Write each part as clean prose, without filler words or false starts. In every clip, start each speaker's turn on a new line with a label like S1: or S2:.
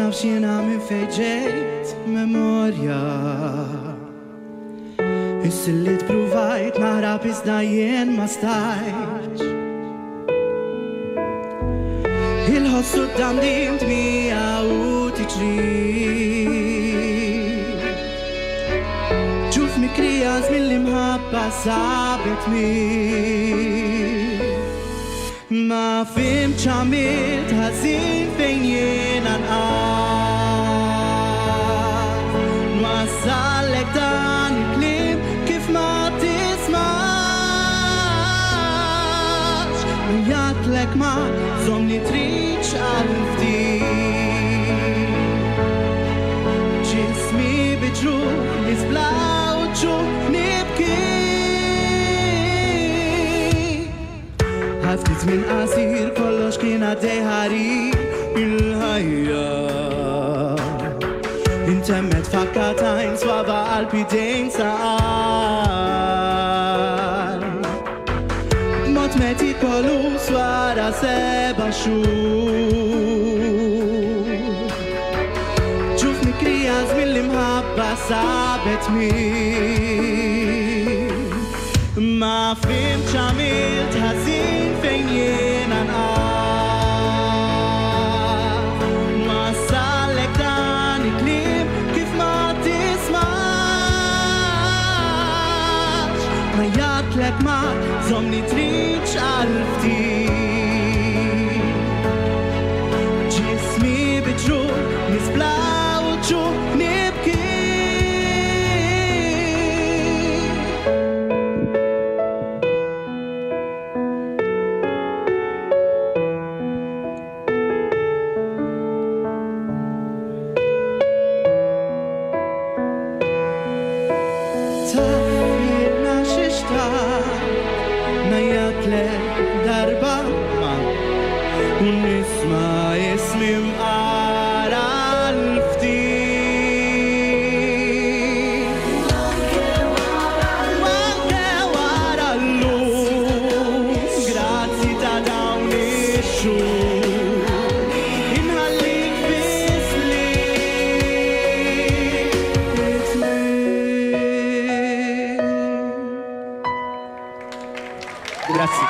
S1: nafx jiena minn fejn ġejt memorja. Issi li tpruvajt naħrab iżda jien ma stajtx. Il-ħossu d-damdimt mija u tiġri. Ġuf mikrija mill-imħabba sabet mi. Ma fimx għamilt ħażin fejn jiena nqaf. Nwassallek dan il-kliem kif ma tismax. Jatlek ma żomni tridx għal-ftit. Ġismi biġruħ nisblawċu nibki. Ħaftit minn qasir kollox kien għaddej ħarir il-ħajja. Intemmet fakkatajn swaba qalbi dejn saqal. B'mod metikolus wara 7 xhur. Ġufni krijas mill-imħabba sabet mi. Ma fimx għamilt ħażin fejn jiena nqaf. Nwassallek dan il-kliem kif ma tismax. Ma jatlek ma żomni tridx għal-ftit. Ġismi biġruħ nisblawċu nibki. Darba ma unisma ismi mqara l-ftit. Anke wara l-lum, grazzi ta' dawn ix-xhur. Inħallik biss li Grazzi.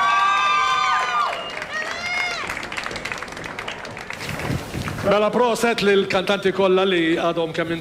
S2: Mela proset lil kantanti kollha li għadhom kemm